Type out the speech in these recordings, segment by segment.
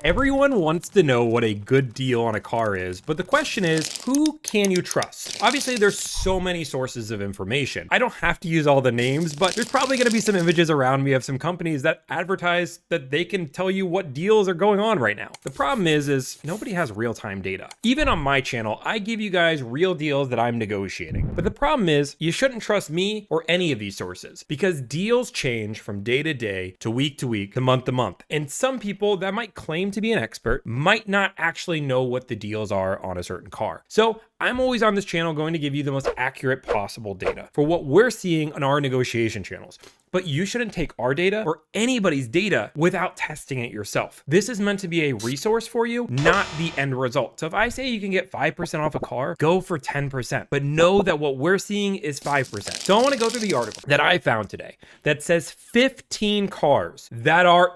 Everyone wants to know what a good deal on a car is, but the question is, who can you trust? Obviously, there's so many sources of information. I don't have to use all the names, but there's probably going to be some images around me of some companies that advertise that they can tell you what deals are going on right now. The problem is nobody has real-time data. Even on my channel, I give you guys real deals that I'm negotiating. But the problem is you shouldn't trust me or any of these sources because deals change from day to day to week to month. And some people that might claim to be an expert might not actually know what the deals are on a certain car. So I'm always on this channel going to give you the most accurate possible data for what we're seeing on our negotiation channels. But you shouldn't take our data or anybody's data without testing it yourself. This is meant to be a resource for you, not the end result. So if I say you can get 5% off a car, go for 10%, but know that what we're seeing is 5%. So I want to go through the article that I found today that says 15 cars that are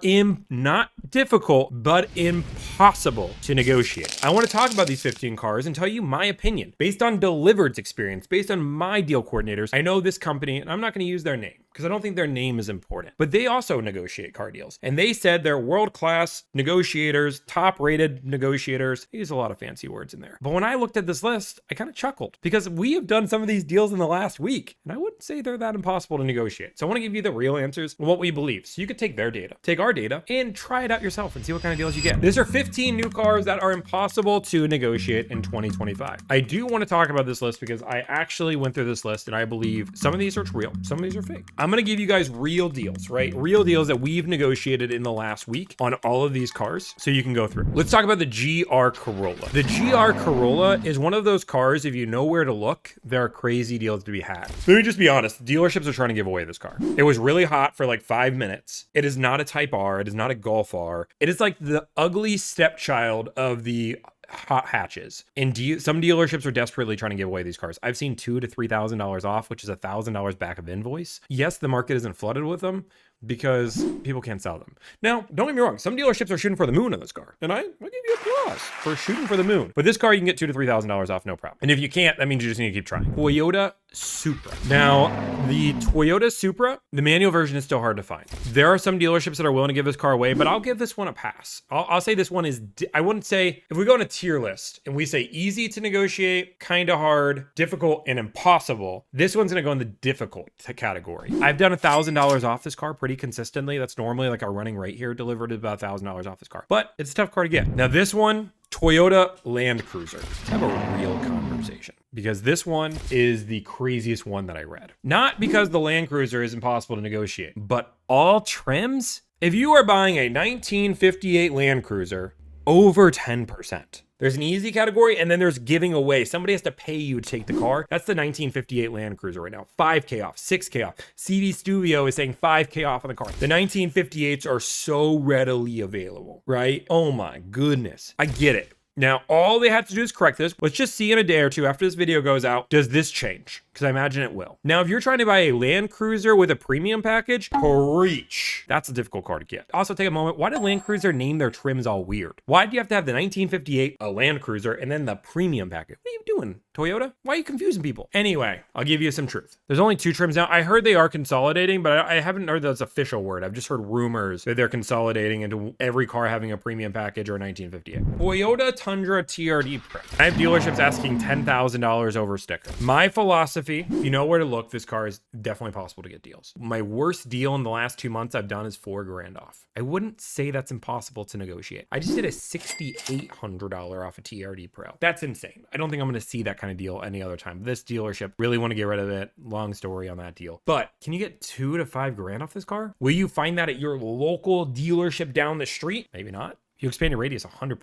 not difficult, but impossible to negotiate. I want to talk about these 15 cars and tell you my opinion based on Delivered's experience, based on my deal coordinators. I know this company, and I'm not going to use their name because I don't think their name is important, but they also negotiate car deals. And they said they're world-class negotiators, top-rated negotiators. They use a lot of fancy words in there. But when I looked at this list, I kind of chuckled because we have done some of these deals in the last week, and I wouldn't say they're that impossible to negotiate. So I want to give you the real answers and what we believe. So you could take their data, take our data, and try it out yourself and see what kind of deals you get. These are 15 new cars that are impossible to negotiate in 2025. I do want to talk about this list because I actually went through this list and I believe some of these are real, some of these are fake. I'm going to give you guys real deals, right? Real deals that we've negotiated in the last week on all of these cars so you can go through. Let's talk about the GR Corolla. The GR Corolla is one of those cars, if you know where to look, there are crazy deals to be had. Let me just be honest. Dealerships are trying to give away this car. It was really hot for like 5 minutes. It is not a Type R. It is not a Golf R. It is like the ugly stepchild of the hot hatches. And some dealerships are desperately trying to give away these cars. I've seen $2,000 to $3,000 off, which is $1,000 back of invoice. Yes, the market isn't flooded with them because people can't sell them. Now, don't get me wrong. Some dealerships are shooting for the moon on this car. And I give you applause for shooting for the moon. But this car, you can get $2,000 to $3,000 off, no problem. And if you can't, that means you just need to keep trying. Toyota Supra. Now, the Toyota Supra, the manual version is still hard to find. There are some dealerships that are willing to give this car away, but I'll give this one a pass. I'll say this one is, I wouldn't say, if we go on a tier list and we say easy to negotiate, kind of hard, difficult, and impossible, this one's going to go in the difficult category. I've done $1,000 off this car pretty consistently. That's normally like our running rate here, delivered at about $1,000 off this car, but it's a tough car to get. Now this one, Toyota Land Cruiser. Let's have a real conversation because this one is the craziest one that I read. Not because the Land Cruiser is impossible to negotiate, but all trims. If you are buying a 1958 Land Cruiser, over 10%. There's an easy category, and then there's giving away. Somebody has to pay you to take the car. That's the 1958 Land Cruiser right now. 5K off, 6K off. CV Studio is saying 5K off on the car. The 1958s are so readily available, right? Oh my goodness. I get it. Now, all they have to do is correct this. Let's just see in a day or two after this video goes out, does this change? Because I imagine it will. Now, if you're trying to buy a Land Cruiser with a premium package, preach. That's a difficult car to get. Also, take a moment. Why did Land Cruiser name their trims all weird? Why do you have to have the 1958, a Land Cruiser, and then the premium package? What are you doing, Toyota? Why are you confusing people? Anyway, I'll give you some truth. There's only 2 trims now. I heard they are consolidating, but I haven't heard that's official word. I've just heard rumors that they're consolidating into every car having a premium package or a 1958. Toyota Tundra TRD Pro. I have dealerships asking $10,000 over sticker. My philosophy, if you know where to look, this car is definitely possible to get deals. My worst deal in the last 2 months I've done is $4,000 off. I wouldn't say that's impossible to negotiate. I just did a $6,800 off a TRD Pro. That's insane. I don't think I'm going to see that kind of deal any other time. This dealership really want to get rid of it. Long story on that deal. But can you get $2,000 to $5,000 off this car? Will you find that at your local dealership down the street? Maybe not. You expand your radius 100%.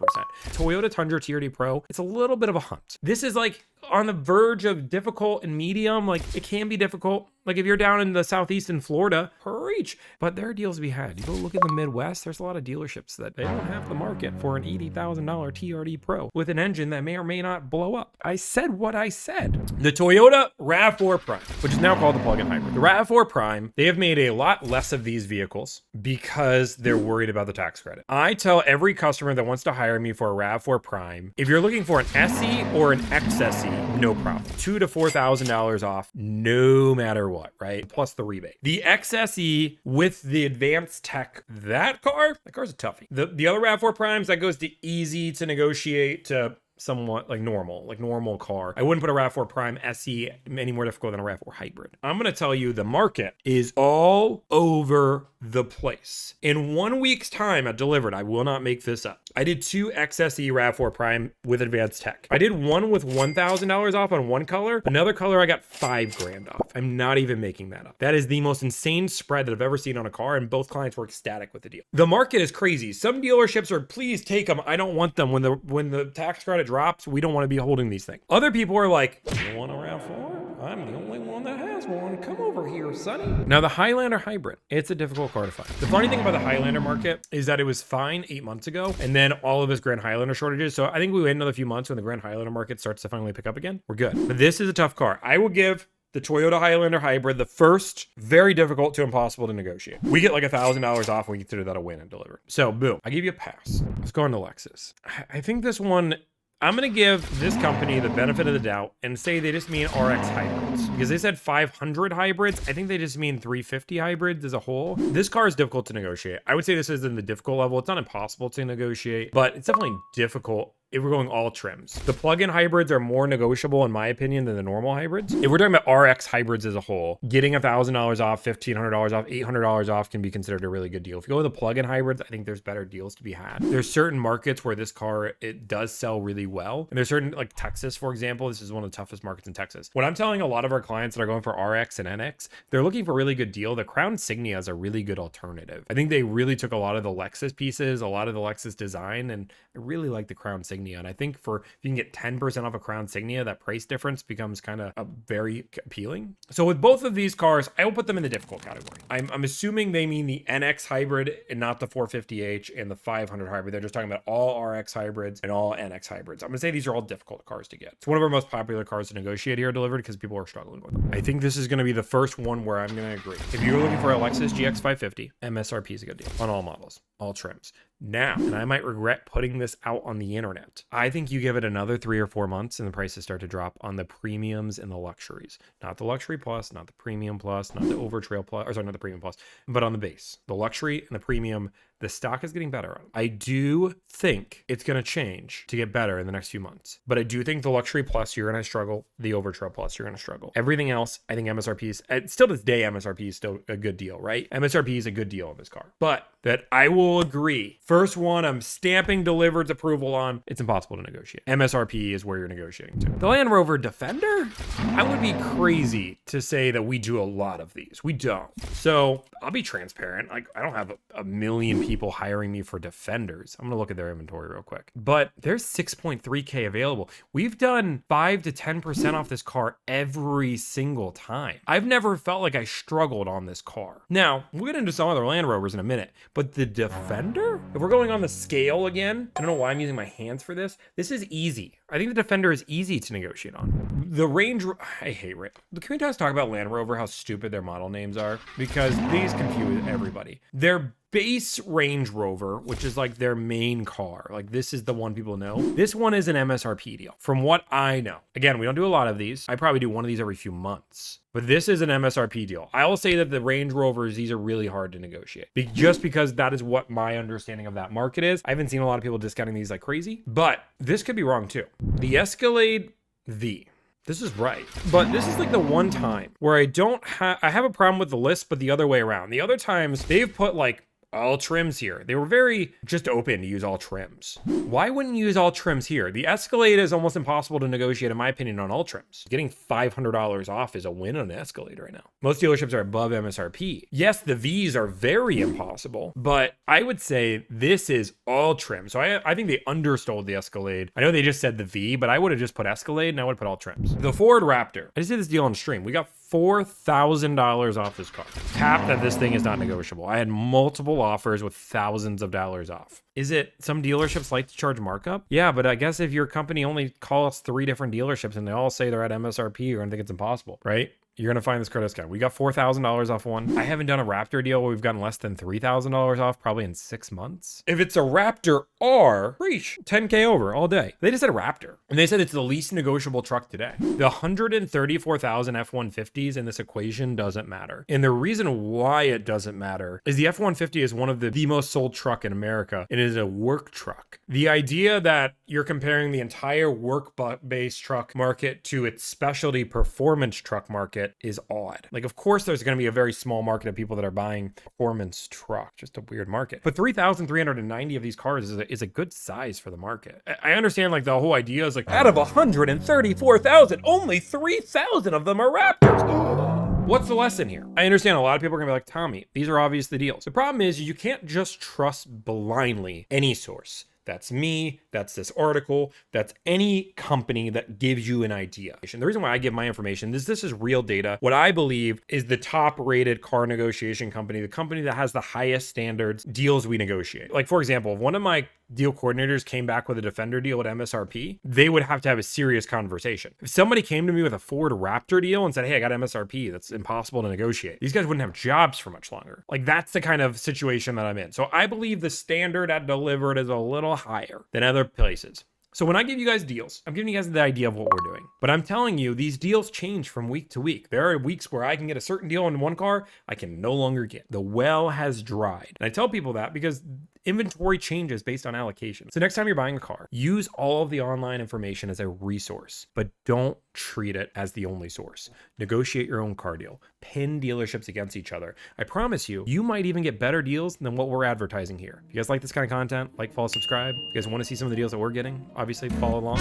Toyota Tundra TRD Pro, it's a little bit of a hunt. This is like on the verge of difficult and medium. Like it can be difficult. Like if you're down in the Southeast in Florida, preach. But there are deals to be had. You go look at the Midwest, there's a lot of dealerships that they don't have the market for an $80,000 TRD Pro with an engine that may or may not blow up. I said what I said. The Toyota RAV4 Prime, which is now called the plug-in hybrid. The RAV4 Prime, they have made a lot less of these vehicles because they're worried about the tax credit. I tell every customer that wants to hire me for a RAV4 Prime, if you're looking for an SE or an XSE, no problem. $2,000 to $4,000 off, no matter what, right? Plus the rebate. The XSE with the advanced tech, that car's a toughie. The other RAV4 Primes, that goes to easy to negotiate to somewhat like normal car. I wouldn't put a RAV4 Prime SE any more difficult than a RAV4 Hybrid. I'm going to tell you the market is all over the place. In 1 week's time at Delivered, I will not make this up, I did 2 XSE RAV4 Prime with advanced tech. I did one with $1,000 off on one color. Another color I got $5,000 off. I'm not even making that up. That is the most insane spread that I've ever seen on a car, and both clients were ecstatic with the deal. The market is crazy. Some dealerships are, please take them. I don't want them. When the tax credit drops, we don't want to be holding these things. Other people are like, you want a RAV4? I'm the only one that has one. Come over here, sonny. Now the Highlander Hybrid, it's a difficult car to find. The funny thing about the Highlander market is that it was fine 8 months ago, and then all of this Grand Highlander shortages. So I think we wait another few months when the Grand Highlander market starts to finally pick up again. We're good. But this is a tough car. I will give the Toyota Highlander Hybrid the first, very difficult to impossible to negotiate. We get like $1,000 off, and we consider that a win and deliver. So boom, I give you a pass. Let's go into Lexus. I think this one, I'm going to give this company the benefit of the doubt and say they just mean RX hybrids, because they said 500 hybrids. I think they just mean 350 hybrids as a whole. This car is difficult to negotiate. I would say this is in the difficult level. It's not impossible to negotiate, but it's definitely difficult if we're going all trims. The plug-in hybrids are more negotiable in my opinion than the normal hybrids. If we're talking about RX hybrids as a whole, getting $1,000 off, $1,500 off, $800 off can be considered a really good deal. If you go with the plug-in hybrids, I think there's better deals to be had. There's certain markets where this car, it does sell really well. And there's certain, like Texas, for example, this is one of the toughest markets in Texas. What I'm telling a lot of our clients that are going for RX and NX, they're looking for a really good deal. The Crown Signia is a really good alternative. I think they really took a lot of the Lexus pieces, a lot of the Lexus design, and I really like the Crown Signia. And I think if you can get 10% off a Crown Signia, that price difference becomes kind of very appealing. So with both of these cars, I will put them in the difficult category. I'm assuming they mean the NX hybrid and not the 450h and the 500 hybrid. They're just talking about all RX hybrids and all NX hybrids. I'm gonna say these are all difficult cars to get. It's one of our most popular cars to negotiate here Delivered because people are struggling with them. I think this is gonna be the first one where I'm gonna agree. If you're looking for a Lexus GX 550, MSRP is a good deal on all models, all trims. Now, and I might regret putting this out on the internet, I think you give it another 3 or 4 months and the prices start to drop on the premiums and the luxuries. Not the luxury plus, not the premium plus, not the over trail plus, or sorry, not the premium plus, but on the base. The luxury and the premium, the stock is getting better on. I do think it's going to change to get better in the next few months. But I do think the luxury plus, you're going to struggle. The over trail plus, you're going to struggle. Everything else, I think MSRP is, still to this day, MSRP is still a good deal, right? MSRP is a good deal on this car. But that I will agree. First one, I'm stamping Delivered's approval on. It's impossible to negotiate. MSRP is where you're negotiating to. The Land Rover Defender? I would be crazy to say that we do a lot of these. We don't. So I'll be transparent. Like, I don't have a million people hiring me for Defenders. I'm gonna look at their inventory real quick. But there's 6.3K available. We've done 5 to 10% off this car every single time. I've never felt like I struggled on this car. Now, we'll get into some other Land Rovers in a minute, but the Defender? If we're going on the scale again, I don't know why I'm using my hands for this. This is easy. I think the Defender is easy to negotiate on. The Range, I hate it. Can we just talk about Land Rover, how stupid their model names are? Because these confuse everybody. Their base Range Rover, which is like their main car, like this is the one people know. This one is an MSRP deal, from what I know. Again, we don't do a lot of these. I probably do one of these every few months. But this is an MSRP deal. I will say that the Range Rovers, these are really hard to negotiate. Just because that is what my understanding of that market is. I haven't seen a lot of people discounting these like crazy, but this could be wrong too. The Escalade-V. This is right. But this is like the one time where I have a problem with the list, but the other way around. The other times they've put like all trims here. They were very just open to use all trims. Why wouldn't you use all trims here? The Escalade is almost impossible to negotiate, in my opinion, on all trims. Getting $500 off is a win on an Escalade right now. Most dealerships are above MSRP. Yes, the Vs are very impossible, but I would say this is all trim. So I think they undersold the Escalade. I know they just said the V, but I would have just put Escalade and I would put all trims. The Ford Raptor. I just did this deal on stream. We got $4,000 off this car. Tap that this thing is not negotiable. I had multiple offers with thousands of dollars off. Is it some dealerships like to charge markup? Yeah, but I guess if your company only calls 3 different dealerships and they all say they're at MSRP, you're gonna think it's impossible, right? you're gonna find this car discount. We got $4,000 off one. I haven't done a Raptor deal where we've gotten less than $3,000 off probably in 6 months. If it's a Raptor R, preach, 10K over all day. They just said a Raptor, and they said it's the least negotiable truck today. The 134,000 F-150s in this equation doesn't matter. And the reason why it doesn't matter is the F-150 is one of the most sold truck in America. It is a work truck. The idea that you're comparing the entire work-based truck market to its specialty performance truck market is odd. Like, of course, there's going to be a very small market of people that are buying performance truck, just a weird market. But 3,390 of these cars is a good size for the market. I understand, like, the whole idea is like, out of 134,000, only 3,000 of them are Raptors. What's the lesson here? I understand a lot of people are gonna be like, Tommy, these are obvious the deals. The problem is you can't just trust blindly any source. That's me, that's this article, that's any company that gives you an idea. And the reason why I give my information is this is real data. What I believe is the top rated car negotiation company, the company that has the highest standards deals we negotiate. Like, for example, if one of my deal coordinators came back with a Defender deal at MSRP, they would have to have a serious conversation. If somebody came to me with a Ford Raptor deal and said, hey, I got MSRP, that's impossible to negotiate, these guys wouldn't have jobs for much longer. Like, that's the kind of situation that I'm in. So I believe the standard at Delivered is a little higher than other places. So when I give you guys deals, I'm giving you guys the idea of what we're doing. But I'm telling you, these deals change from week to week. There are weeks where I can get a certain deal on one car I can no longer get. The well has dried. And I tell people that because inventory changes based on allocation. So next time you're buying a car, use all of the online information as a resource, but don't treat it as the only source. Negotiate your own car deal. Pin dealerships against each other. I promise you, you might even get better deals than what we're advertising here. If you guys like this kind of content, like, follow, subscribe. If you guys want to see some of the deals that we're getting, obviously follow along.